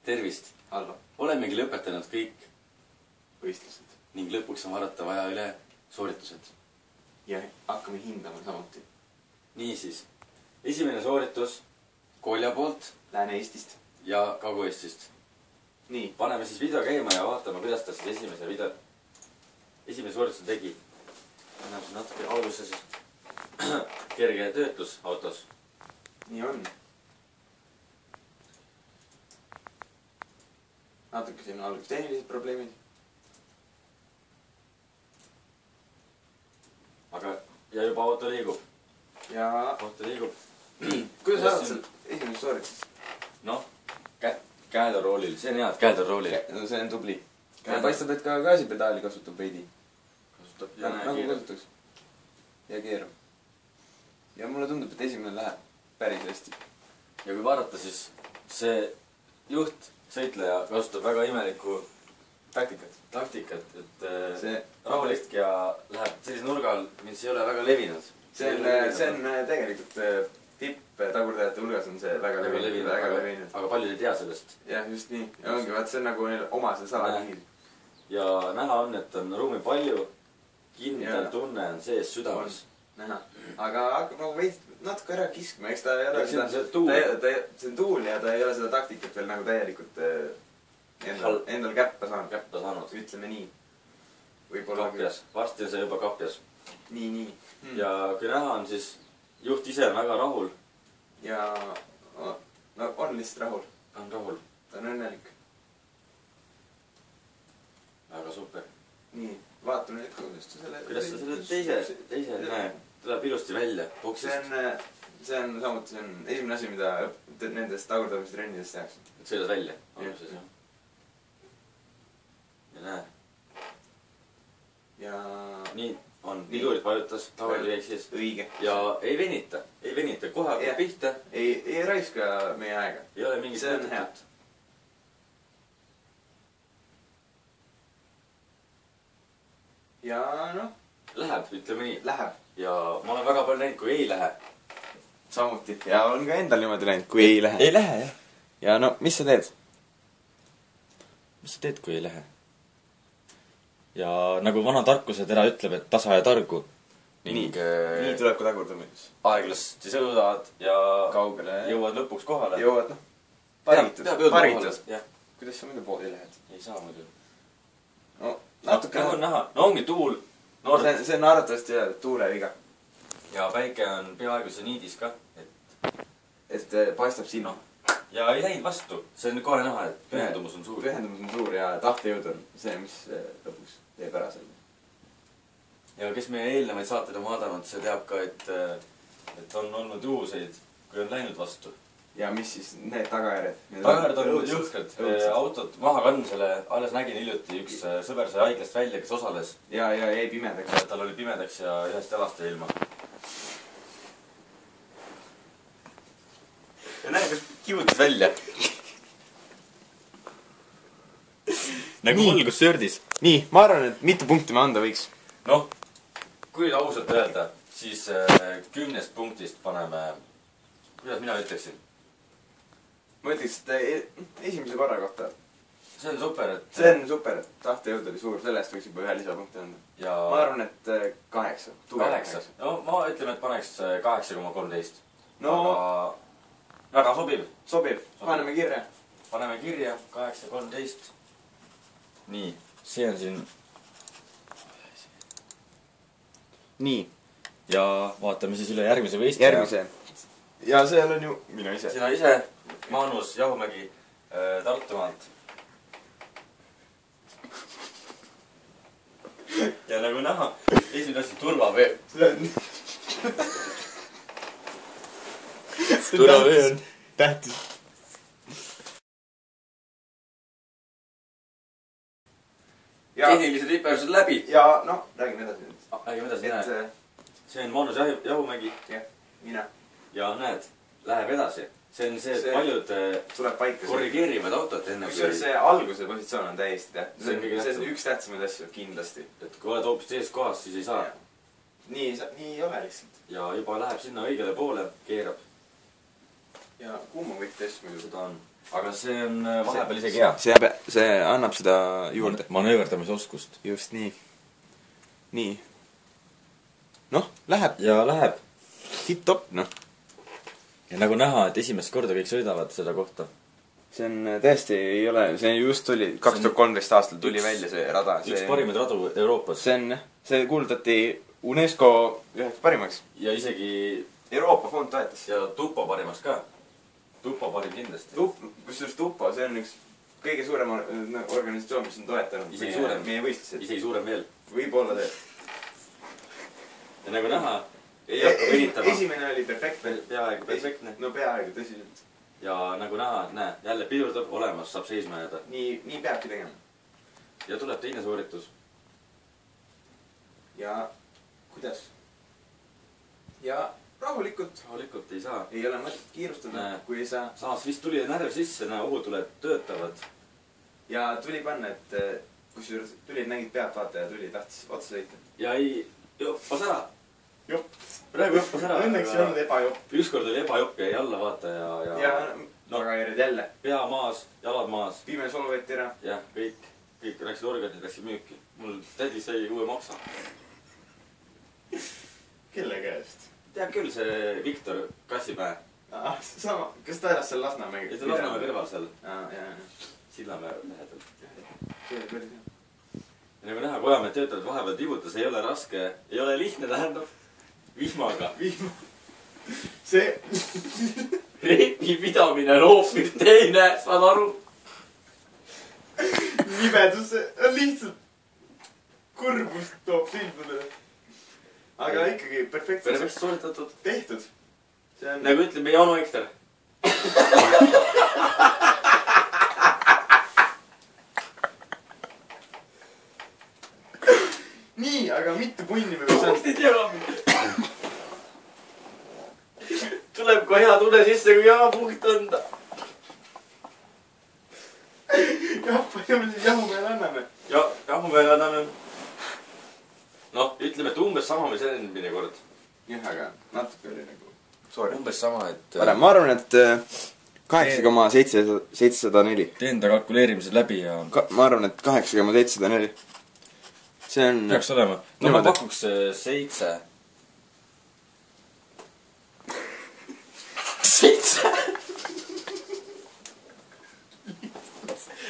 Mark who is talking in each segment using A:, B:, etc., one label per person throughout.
A: Tervist!
B: Halva.
A: Olemegi lõpetanud kõik
B: Võistlused.
A: ning lõpuks on vaadata vaja üle sooritused.
B: Ja hakkame hindama samuti.
A: Niisiis, esimene sooritus Kolja poolt
B: Lääne-Eestist.
A: ja Kagu-Eestist.
B: Nii.
A: Paneme siis video käima ja vaatame, kuidas ta siis esimese sooritusel tegi. Annab natuke alguses kerge töötlus autos.
B: Nii on. Natuke siin on alguses tehnilised probleemid.
A: Aga, ja juba auto liigub.
B: Ja
A: Auto liigub.
B: kuidas arvad seal esimest sooritust?
A: Noh, käed on roolil. See on hea, et käed on roolil.
B: No see on tubli. Ja paistab, et ka gaasipedaali kasutab veidi.
A: Kasutab
B: Nagu kasutaks. Ja keerab. Ja mulle tundub, et esimene läheb päris hästi.
A: Ja kui vaadata, siis see juht, sõitleja kasutab väga imelikku taktikat, et
B: See
A: rahulik ja läheb sellise nurgal, mis ei ole väga levinud.
B: See on tegelikult tipp-tagurdajate hulgas on see väga levinud.
A: Aga paljud ei tea sellest.
B: Jah, just nii. Ja ongi, vaat see on nagu neil oma see salatihil.
A: Ja näha on, et on ruumi palju, kindel tunne on sees südames.
B: Näha. Aga hakkab nagu veits natuke ära kiskma, eks ta ei ole
A: See on
B: seda...
A: tuul.
B: See on tuul ja ta ei ole seda taktikat veel nagu täielikult endal käppa saanud. Ütleme nii.
A: Kapjas. Varsti on see juba kapjas.
B: Nii.
A: Ja kui näha on, siis juht ise on väga rahul.
B: Ja no on lihtsalt rahul.
A: On rahul.
B: Ta on õnnelik.
A: Väga super.
B: Nii, vaatame nüüd, kuidas ta selle...
A: Kuidas ta selle teise näeb? Tuleb ilusti välja boksist.
B: See on samuti, see on esimene asi, mida nendest tagurdamistrennides tehakse.
A: Et sõidad välja. Alguses, jah. Ja näe.
B: Ja...
A: Nii on. Pidurit vajutas. Tagurdi käik siis.
B: Õige.
A: Ja ei venita. Ei venita. Kohe hakkab pihta.
B: Ei raiska meie aega.
A: Ei ole mingit
B: see on hea. Ja noh.
A: Läheb, ütleme nii.
B: Läheb.
A: Ja ma olen väga palju näinud, kui ei lähe.
B: Samuti. Ja on ka endal niimoodi näinud, kui ei lähe.
A: Ei lähe, jah.
B: Ja no, mis sa teed?
A: Mis sa teed, kui ei lähe? Ja nagu vana tarkusetera ütleb, et tasa ja targu.
B: Nii tuleb ka tagurdamises.
A: Aeglasti sõudavad ja
B: kaugele
A: jõuad lõpuks kohale.
B: Jõuad, noh. Paritud. Kuidas sa muidu poodi lähed?
A: Ei saa muidu.
B: No, natuke
A: on näha. No ongi tuul.
B: See on arvatavasti tuuleviga.
A: Ja päike on peaaegu seniidis ka.
B: Et paistab sinna.
A: Ja ei läinud vastu. See on kohe näha, et pühendumus on suur.
B: Pühendumus on suur ja tahtejõud on see, mis lõpuks teeb ära selle.
A: Ja kes meie eelnevaid saateid on vaadanud, see teab ka, et on olnud juhuseid, kui on läinud vastu.
B: Ja mis siis need tagajärjed?
A: Tagajärjed on jõhkrad. Autot maha kandmisele alles nägin hiljuti üks sõber sai haiglast välja, kes osales.
B: Ja jäi pimedaks.
A: Tal oli pimedaks ja ühest jalast jäi ilma. Ja näe, kas kivutas välja. Nagu valgus söördis.
B: Nii, ma arvan, et mitu punkti me anda võiks.
A: Noh, kui ausalt öelda, siis 10 punktist paneme... Kuidas mina ütleksin?
B: Ma ütleks, et esimese korra kohta.
A: See on super, et...
B: See on super, et tahtejõud oli suur. Sellest võiks juba ühe lisapunkti anda. Ma arvan, et 8.
A: 8. No, ma ütleme, et paneks 8,13.
B: No...
A: Väga sobiv.
B: Sobib. Paneme kirja.
A: Paneme kirja. 8,13. Nii. See on siin...
B: Nii.
A: Ja vaatame siis üle järgmise võistleja.
B: Järgmise. Ja seal on ju mina ise.
A: Sina ise. Maanus Jahumägi Tartumaalt. Ja nagu näha, esimene asi turvavee. Turvavee on
B: tähtis.
A: Tehnilised rippäevused läbi.
B: Ja noh, räägime edasi.
A: Räägime edasi, näe. See on Maanus Jahumägi.
B: Jah, mina.
A: Ja näed, läheb edasi. See on see, et paljud korrigeerivad autot enne.
B: Kusjuures see alguse positsioon on täiesti tähtsam. See on üks tähtsamaid asju, kindlasti.
A: Et kui oled hoopis teises kohas, siis ei saa.
B: Nii ei ole lihtsalt.
A: Ja juba läheb sinna õigele poole, keerab.
B: Ja kuuma võik test muidu.
A: Seda on. aga see on vahepeal isegi hea.
B: See annab seda juurde.
A: Manööverdamisoskust.
B: Just nii. Nii. Noh, läheb.
A: Ja läheb.
B: Tipp-topp, noh.
A: Ja nagu näha, et esimest korda kõik sõidavad seda kohta.
B: See on tõesti ei ole, see just tuli 2013 aastal tuli välja see rada.
A: Üks parimaid radu Euroopas.
B: See kuulutati UNESCO üheks parimaks.
A: Ja isegi
B: Euroopa fond toetas.
A: Ja Tupo parimaks ka. Tupo parim kindlasti.
B: Kusjuures Tupo, see on üks kõige suurem organisatsioon, mis on toetanud meie võistlused.
A: Isegi suurem veel.
B: Võib-olla teeb.
A: Ja nagu näha, ei hakka venitama.
B: Esimene oli perfektne.
A: Peaaegu perfektne.
B: No peaaegu tõsiselt.
A: Ja nagu näha, näe, jälle pidurdab olemas, saab seisma jääda.
B: Nii peabki tegema.
A: Ja tuleb teine sooritus.
B: Ja kuidas? Ja rahulikult.
A: Rahulikult ei saa.
B: Ei ole mõtet kiirustada, kui ei saa.
A: Samas vist tuli närv sisse, ohutuled töötavad.
B: Ja tuli panna, et kusjuures tuli, nägid pealtvaataja tuli, tahtis otsa sõita.
A: Ja ei, joppas ära.
B: Jopp.
A: Praegu joppas ära.
B: Õnneks ei olnud ebajopp.
A: Ükskord oli ebajopp ja alla vaata
B: ja tagajärjed jälle.
A: Pea maas, jalad maas.
B: Pime solu võeti ära.
A: Jah, kõik läksid organid, läksid müüki. Mul tädi sai uue maksa.
B: Kelle käest?
A: Teab küll, see Viktor Kassipäe.
B: Sama, kas ta elas seal Lasnamäe?
A: Ei, ta Lasnamäe kõrval seal. Sillamäe lähedal.
B: See oli päris hea.
A: Ja nagu näha, Kojamäed töötavad vahepeal tibutas, ei ole raske, ei ole lihtne, tähendab vihmaga.
B: See
A: Repi pidamine on hoopis teine, saad aru?
B: Libedus on lihtsalt kurbust toob silmale. Aga ikkagi perfektselt
A: sooritatud.
B: Tehtud.
A: Nagu ütleb meie Anu Ekster.
B: Nii, aga mitu punni me võiks
A: Ei tea. Tuleb ka hea tunne sisse, kui punkt anda.
B: Jah, palju me siis jahumehele anname?
A: Jahumehele anname. Noh, ütleme, et umbes sama me selline kord.
B: Jah, aga natuke oli nagu... Sorry.
A: Umbes sama, et...
B: Ma arvan, et 8,704.
A: Teen ta kalkuleerimised läbi ja...
B: Ma arvan, et 8,704. See on...
A: Peaks olema. No ma pakuks 7. 7?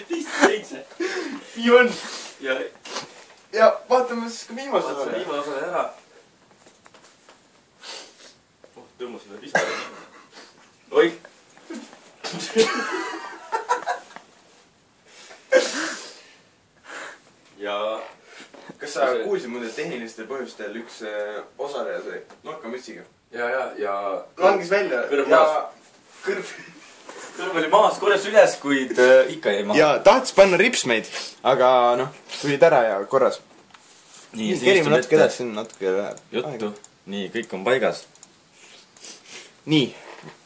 A: Lihtsalt 7.
B: Nii on. Ja vaatame siis ka viimase osa.
A: Viimase osa ära. Tõmmus seda pisara. Oih! Ja...
B: Kas sa kuulsid mulle tehnilistel põhjustel üks osaleja sai nokkamütsiga?
A: Ja...
B: Langes välja.
A: Kõrv maas. Kõrv oli maas, korjas üles, kuid ikka jäi maha. Ja tahtis panna ripsmeid, aga noh, tulid ära ja korras. Nii, kerime natuke edasi, siin natuke läheb. Juttu. Nii, kõik on paigas. Nii.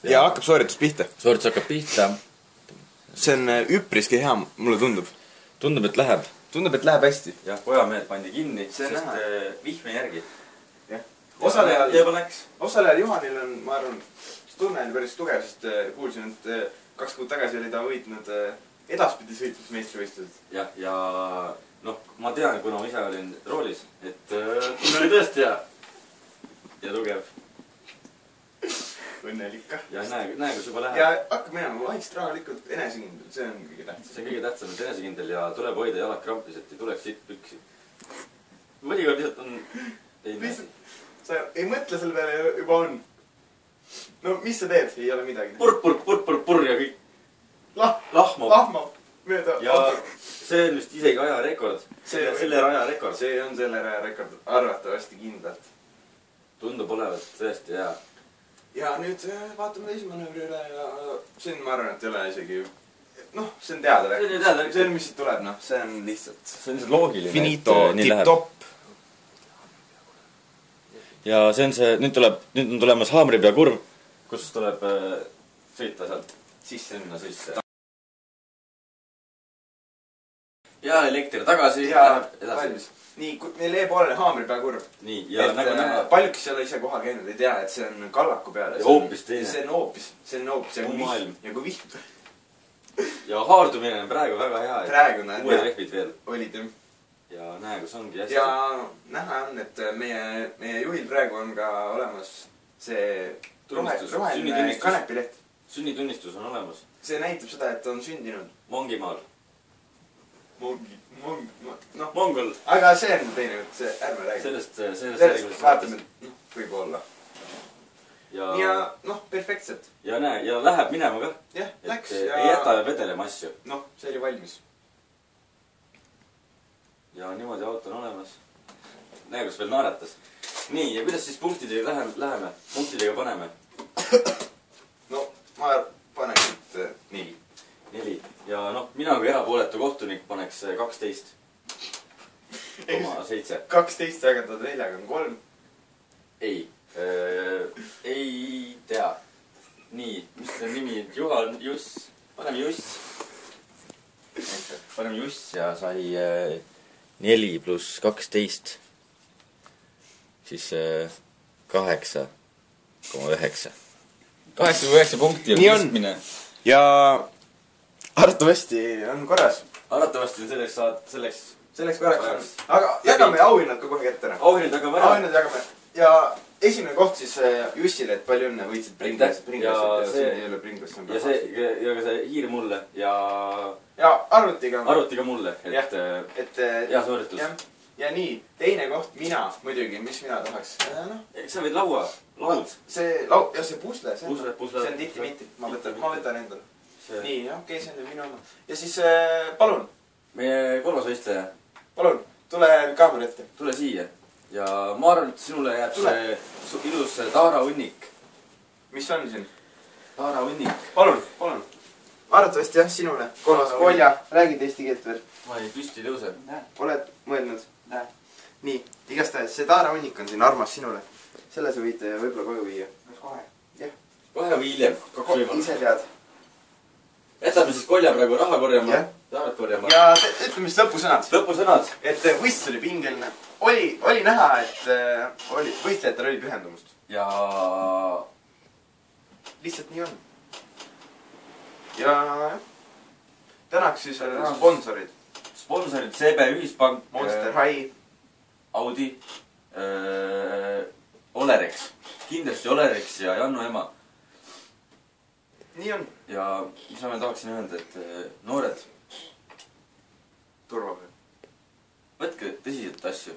A: Ja hakkab sooritus pihta. Sooritus hakkab pihta. See on üpriski hea, mulle tundub. Tundub, et läheb. Tundub, et läheb hästi. Jah, Kojamehed pandi kinni, sest vihme järgi. Osalejal Juhanil on, ma arvan, tunne oli päris tugev, sest kuulsin, et 2 kuud tagasi oli ta võitnud edaspidi sõitlus meistrivõistlused. Jah, ja noh, ma tean, kuna ma ise olin roolis, et tunne oli tõesti hea. Ja tugev. Õnnelik ka. Ja näe, kus juba läheb. Ja hakkab minema vaikselt rahulikult enesekindel, see on kõige tähtsam. See on kõige tähtsam, et enesekindel ja tuleb hoida jalad krampis, et ei tuleks siit püksi. Mõnikord lihtsalt on... Sa ei mõtle selle peale, juba on. No, mis sa teed? Ei ole midagi. Purr ja kõik. Lahmab. Ja see on vist isegi ajarekord. Selle raja rekord. See on selle raja rekord. Arvatavasti kindlalt. Tundub olevat tõesti hea. Ja nüüd vaatame teise manöövri üle ja siin ma arvan, et ei ole isegi... Noh, see on teada. See on, mis siit tuleb, noh. See on lihtsalt... See on lihtsalt loogiline. Finito, tip-top. Ja see on see... Nüüd on tulemas haamripea kurv, kus tuleb sõita sealt sinna sisse. Ja elekter tagasi ja edasi. Nii, meil jäi poolele haamripea kurv. Nii, ja nagu näha... Paljud, kes ei ole ise kohal käinud, ei tea, et see on kallaku peale. Hoopis teine. See on hoopis. Ja kui vihm... ja haardumine on praegu väga hea.
B: Praegu näed.
A: Uued rehvid veel.
B: Olid jah.
A: Ja näe, kus ongi hästi.
B: Ja näha on, et meie juhil praegu on ka olemas see roheline kanepileht.
A: Sünnitunnistus on olemas.
B: See näitab seda, et on sündinud
A: Mongimaal.
B: Noh,
A: Mongol.
B: aga see on teine, see ärme räägi.
A: Sellest
B: vaatame, võib olla. Ja noh, perfektselt.
A: Ja näe, ja läheb minema ka.
B: Jah, läks
A: ja... Ei jäta vedelema asju.
B: Noh, see oli valmis.
A: Ja niimoodi auto on olemas. Näe, kus veel naeratas. Nii, ja kuidas siis punktidega läheme? Punktidega paneme?
B: No, ma paneks 4.
A: 4. Ja noh, mina kui erapooletu kohtunik paneks 12,7.
B: 12 jagatud 4 on 3.
A: Ei. Ei tea. Nii, mis see nimi? Juhan, Juss. Paneme Juss. Paneme Juss ja sai 4 pluss 12. Siis 8,9. 8,9 punkti on keskmine.
B: Ja arvatavasti on korras.
A: Arvatavasti on selleks
B: korraks on. Aga jagame auhinnad ka kohe kätte ära.
A: Auhinnad jagame ära.
B: Auhinnad jagame. Ja esimene koht siis Jussile, et palju õnne võitsid Pringles.
A: Ja see hiir mulle ja
B: arvuti ka
A: mulle. Et hea sooritus.
B: Ja nii, teine koht mina muidugi, mis mina tahaks.
A: Sa võid laud.
B: See pusle, see on tihti-mitti. Ma võtan endale. Nii, okei, see on minu oma. Ja siis palun.
A: Meie kolmas võistleja.
B: Palun, tule kaamera ette.
A: Tule siia. Ja ma arvan, et sinule jääb see ilus Taara hunnik.
B: Mis on siin?
A: Taara hunnik.
B: Palun. Arvatavasti jah, sinule. Kolmas Kolja. Räägid eesti keelt veel?
A: Ma ei püsti tõuse.
B: Oled mõelnud? Nii, igastahes see Taara hunnik on siin armas sinule. Selle sa võid võib-olla koju viia.
C: Kohe?
B: Jah.
A: Kohe või hiljem.
B: Ise tead.
A: Jätame siis Kolja praegu raha korjama. Taarat korjama.
B: Ja ütleme siis lõpusõnad.
A: Lõpusõnad.
B: Et võistlus oli pingeline. Oli näha, et võistlejatel oli pühendumust.
A: Ja
B: lihtsalt nii on. Ja tänaks siis sponsorid.
A: Sponsorid CB Ühispank,
B: Monster High,
A: Audi, Olerex. Kindlasti Olerex ja Jannu ema.
B: Nii on.
A: Ja mis ma tahaksin öelda, et noored.
B: Turvapeal.
A: Võtke tõsiselt asju.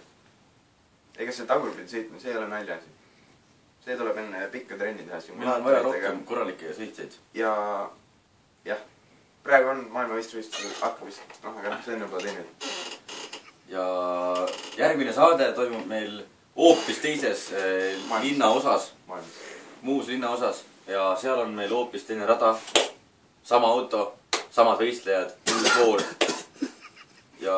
B: Ega see tagurpidi sõitma, see ei ole naljaasi. See tuleb enne pikka trenni teha.
A: Meil on vaja rohkem korralikke sõitjaid.
B: Ja jah, praegu on maailmavõistlusvõistlus hakkab vist. Aga see on juba teine.
A: Ja järgmine saade toimub meil hoopis teises linnaosas. Muus linnaosas. Ja seal on meil hoopis teine rada. Sama auto, samad võistlejad, uus voor. Ja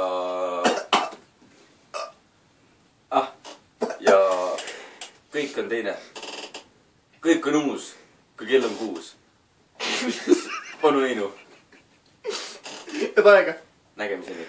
A: kõik on teine. Kõik on uus, kui kell on 6. Ütles Panu Einu.
B: Head aega.
A: Nägemiseni.